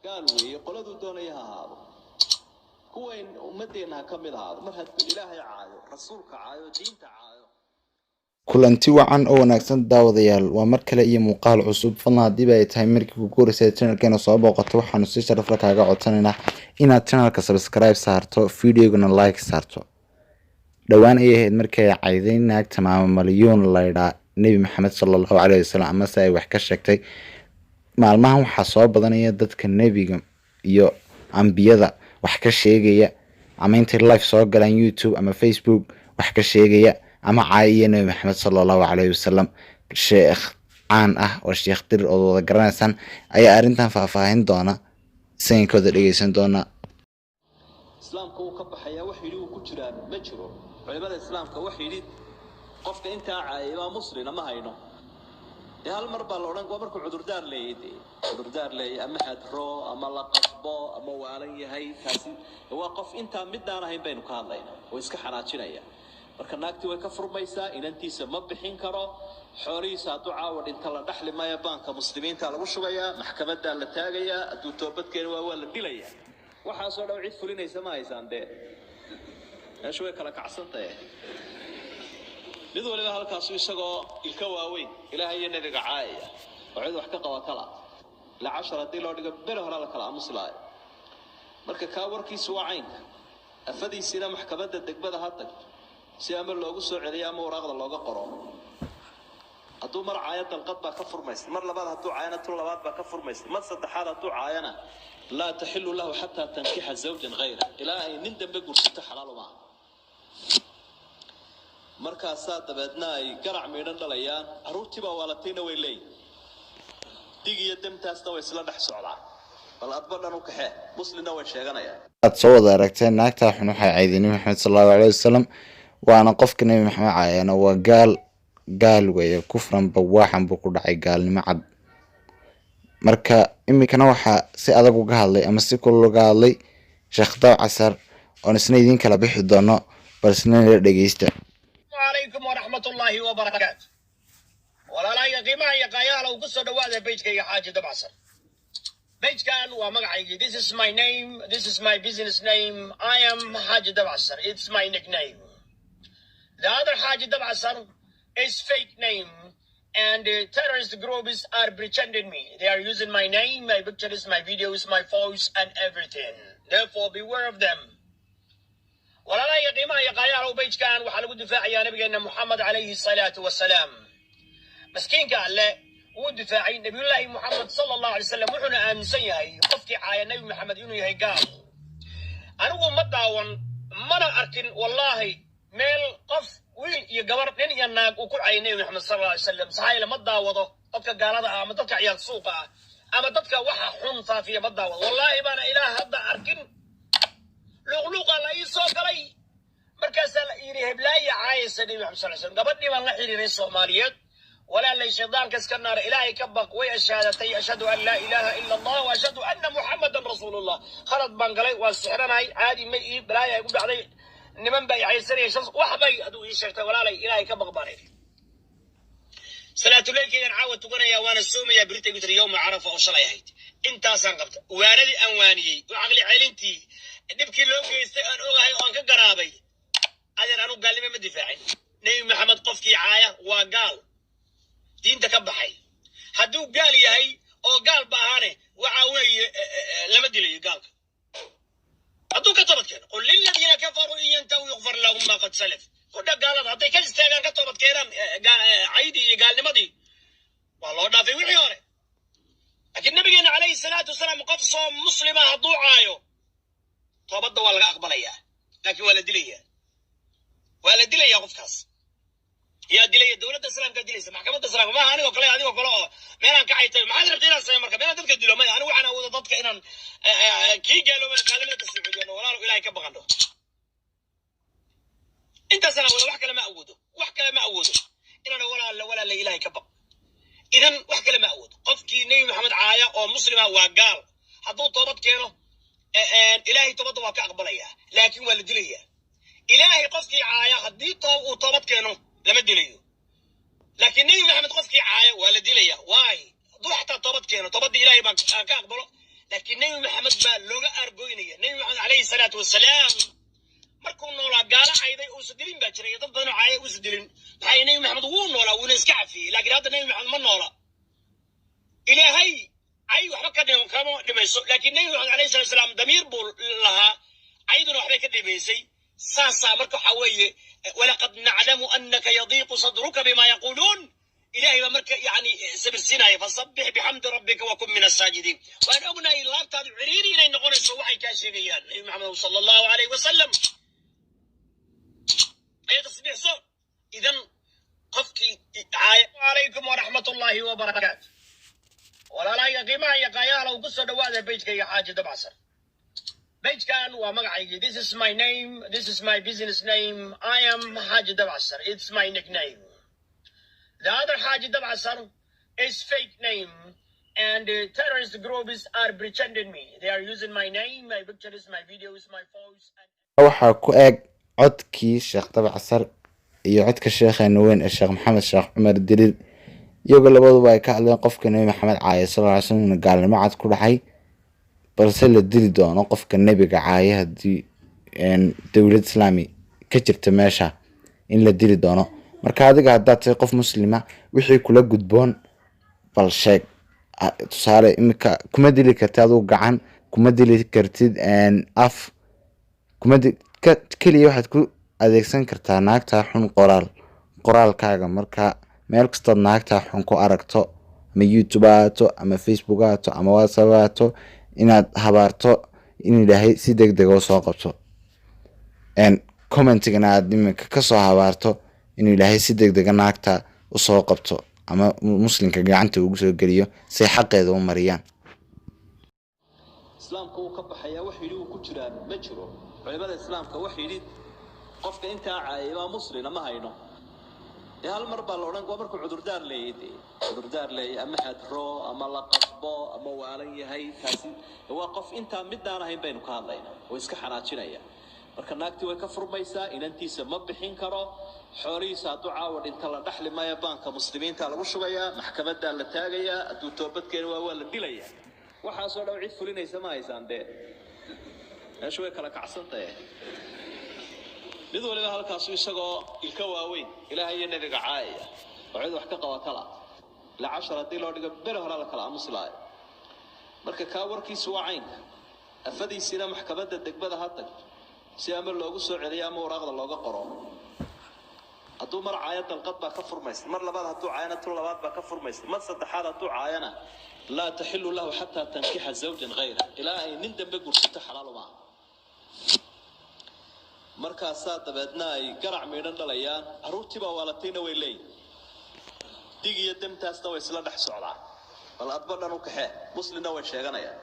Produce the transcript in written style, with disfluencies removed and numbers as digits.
قالوا يقولوا دوني هذا كوين ومدينها كمل هذا مرهد إلهي عايو رسولك عايو دينك عايو kulanti wacan oo wanaagsan daawadayaal waa mar kale iyo muuqaal cusub fadlan haddii ay tahay markii ugu horeysay channelkeena soo booqato waxaanu si sharaf leh kaaga codsanaynaa inaad channelka subscribe saarto videogana like saarto dhawaan ay ahayd markii ay caydeyn naagta maama malyuun laydhaa nebi maxamed sallallahu calayhi wasallam ama se ay wax ka sheegtay maalmahan waxaa soo badanaya dadka nebiga iyo ambiyada wax ka sheegaya ama intay live soo galaan YouTube ama Facebook wax ka sheegaya ama caayiya nebi maxamed sallallahu calayhi wasallam sheekh caan ah oo sheekh dir oo wada garanaysan ayaa arrintan faahfaahin doona saynkooda dhageysan doona islaamka uu ka baxaya wax yiri uu ku jiraa ma jiro culimada islaamka wax yiri qofka inta caayay muslim ma hayno hal mar baa la oran waa markuu cudurdaar leeyahay ama hadro ama la qasbo ama waalan yahay taasi waa qof inta midaan ahayn baynu ka hadlaynaa oo iska xanaajinaya marka naagti way ka furmaysaa inantiisa ma bixin karo xooriisa ducaa wad inta la dhaxli maayo baanka muslimiinta lagu shubayaa maxkamadda la taagayaa aduu toobadkeena waa la dilayaa waxa soo dhaw cid fulinaysa ma haysan de meesha way kala kacsantahay mid waliba halkaas isagoo ilka waaweyn ilaahay iyo nabiga caayaya wacid wax ka qabata la 10 hadii loo dhigo beel hore la kala aamuslaayo marka ka warkiisu waa caynka afadiisina maxkamadda degmada hadda si ama loogu soo celiyo ama waraaqda looga qoro hadduu mar caayad dalqad baa ka furmaysa mar labaad hadduu caayana tu labaad baa ka furmaysa mar saddexaad hadduu caayana laa taxillu lahu xataa tankixa zawjan ghayra ilaa ay nin dambe guursato xalaal uma markaasaa dabeedna ay garac miidhan dhalayaan caruurtii baa waalatayna way leeyihin dig iyo damtaasna way isla dhex socdaan bal adba dhan u kaxee muslimna way sheeganayaan aad soo wada aragteen naagta xun waxay caydeen maxamed sallallahu calayhi wasallam waana qofka nebi maxamed caayana waa gaal weeye kufran bawaaxan buu ku dhacay gaalnimo cad marka imikana waxaa si adag uga hadlay ama si kulul uga hadlay sheekh Daw Casar oo isna idin kala bixi doono balsna dhageysta عليكم ورحمة الله وبركاته ولا لا يقيمة يقايا لو قصة دوادة بيتك يا حاجة دبعسر بيت كان ومقعي this is my name this is my business name I am حاجة دبعسر it's my nickname the other حاجة دبعسر is fake name and the terrorist groups are pretending me they are using my name my pictures my videos my voice and everything therefore beware of them ولا لا يقيمة يقايا لو بيت كان وحلو دفاع يا نبينا محمد عليه الصلاة والسلام مسكين قال لا ودفاعي نبي الله محمد صلى الله عليه وسلم وحنا آمنسيها قفتي عايا نبي محمد إنه يهي قال أنا أقول مدعون منا أركن والله ميل قف ويل يقبر نين يناق وكل عايا نبي محمد صلى الله عليه وسلم صحيح لما دعوضه تبقى قال هذا أما تبقى عيال سوقه أما تبقى وحا حنطة في مدعوض والله بانا إله هذا أركن لغلوقا لا يسوق لي مركز يريهب لا يعايس النبي محمد صلى الله عليه وسلم قبلني ما نحيري رئيس الصوماليات ولا لي شيطان كسكنار إلهي كبق ويشهادتي أشهد أن لا إله إلا الله وأشهد أن محمدا رسول الله خرج بانقلي والسحرناي عادي مي بلايا يقول علي نمن بي عيسري شخص وحبي أدو يشهد ولا لي إلهي كبق باري صلاة الليل كي نعاود تقول يا وانا السومي يا بريتي قلت يوم عرفة أو صلاة هيت انت سانقبت واردي أنواني وعقلي عيلنتي نبكي لوكي أن أوغاي أنك قرابي أجل أنو قال لي ما دفاعي نبي محمد قفكي عاية وقال دينتا كبحي هدو قال يهي أو قال بهاني وعاوي لما دلي قالك هدو كتبت كينا قل للذين كفروا إن ينتهوا يغفر لهم ما قد سلف قلنا قالت هدي كل استيقان كتبت كينا عيدي قال لمدي والله دافي وحيوري لكن نبينا عليه الصلاة والسلام قد صوم مسلمة هدو عايو toobadda waa laga aqbalayaa laakiin waa la dilaya qofkaas yaa dilaya dawladda islaamka dilaysa maxkamadda islaamka ma aniga kale adiga kale oo meelan ka xaytay maxaad rabtaa inaad sameeyo marka meelan dadka dilo ma anigu waxaan awoodo dadka inaan kii gaalooba kaalimada ka soo walaalo ilaahay ka baqando inta sana wax kale ma awoodo inaan walaalo ilaahay ka baq idan wax kale ma awoodo qofkii nabi maxamed caaya oo muslima waa gaal hadduu toobad keeno إلهي توبته واقع قبليها لكن والدلية إلهي قصدي عاية هدي توبت كانوا لما دليه لكن نبي محمد قصدي عاية والدلية واي ضو حتى توبت كانوا توبت إلهي باك أقبله لكن نبي محمد باللغة أرجوينية نبي محمد عليه الصلاة والسلام مركو نولا قال عيدا وسدلين باكر يضبطنا عاي وسدلين هاي نبي محمد هو نولا ونسكع فيه لكن هذا نبي محمد ما نولا إلى هاي أي وحنا كده كمان دميسو لكن نبي محمد عليه الصلاة والسلام ضمير بول لها أيضا وحنا كده دميسي ساسا مركو حوي ولقد نعلم أنك يضيق صدرك بما يقولون إلهي ومرك يعني سبرسينا فصبح بحمد ربك وكن من الساجدين وأنا أقول الله تعالى عريري لأن نقول الصوحي كاشيريان نبي محمد صلى الله عليه وسلم أي تصبيح صوت إذن قفكي عليكم ورحمة الله وبركاته ولا لا يقيمة يقايا لو قصة دوادة بيتك يا حاجة دبعسر بيت كان ومقعي this is my name this is my business name I am حاجة دبعسر it's my nickname the other حاجة دبعسر is fake name and terrorist groups are pretending me they are using my name my pictures my videos my voice waxaa ku eeg codkii sheekh dabcasar iyo codka sheekheena weyn ee sheekh maxamed sheekh cumar diriir iyagoo labaduba ay ka hadleen qofka nebi maxamed caaya sallallahu alayhi wasallam gaalnimo cad ku dhacay balse la dili doono qofka nebiga caaya haddii dowlad islaami ka jirta meesha in la dili doono marka adiga haddaad tahay qof muslima wixii kula gudboon bal sheeg tusaale imika kuma dili kartid adigu gacan kuma dili kartid af kuma keliya waxaad ku adeegsan kartaa naagta xun qoraalkaaga marka meel kastood naagta xun ku aragto ama YouTube aato ama Facebook aato ama WhatsApp aato inaad habaarto in ilaahay si degdeg ah soo qabto commentigana aad iminka ka soo habaarto in ilaahay si degdeg ah naagta u soo qabto ama muslimka gacanta ugu soo geliyo si xaqeeda u mariyaan islaamku uu ka baxaya wax yiri uu ku jiraan ma jiro culimada islaamka wax yiri qofka inta caayima muslim ma hayno hal mar baa la oran waa markuu cudurdaar leeyahay ama hadro ama la qasbo ama waalan yahay taasi waa qof inta midaan ahayn baynu ka hadlaynaa oo iska xanaajinaya marka naagti way ka furmaysaa inantiisa ma bixin karo xoolihiisa ducaa inta la dhaxli maayo baanka muslimiinta lagu shubayaa maxkamadda la taagayaa aduu toobadkeena waa la dilayaa waxa soo dhaw cid fulinaysa ma haysan de meeshu way kala kacsantahay mid waliba halkaas isagoo ilka waaweyn ilaahay iyo nabiga caaya wacid wax ka qabatala la 10 dilo dhiga beel hore la kala aamuslaa marka ka warkiisu waa caynka afadiisina maxkamadda degmada hadda si ama loogu soo celiyo ama waraaqda looga qoro hadduu mar caayad dalqad baa ka furmaysa mar labaad hadduu caayana tul labaad baa ka furmaysa mar saddexaad hadduu caayana لا تحل له حتى تنكح زوجا غيره إلى أن ندم بقرصته حلال معه markaasaa dabeedna ay garac meedhan dhalayaan caruurtiiba waalateena way leey dig iyo damtaasna way isla dhex socdaan bal adba dhan u kaxee muslimna way sheeganayaan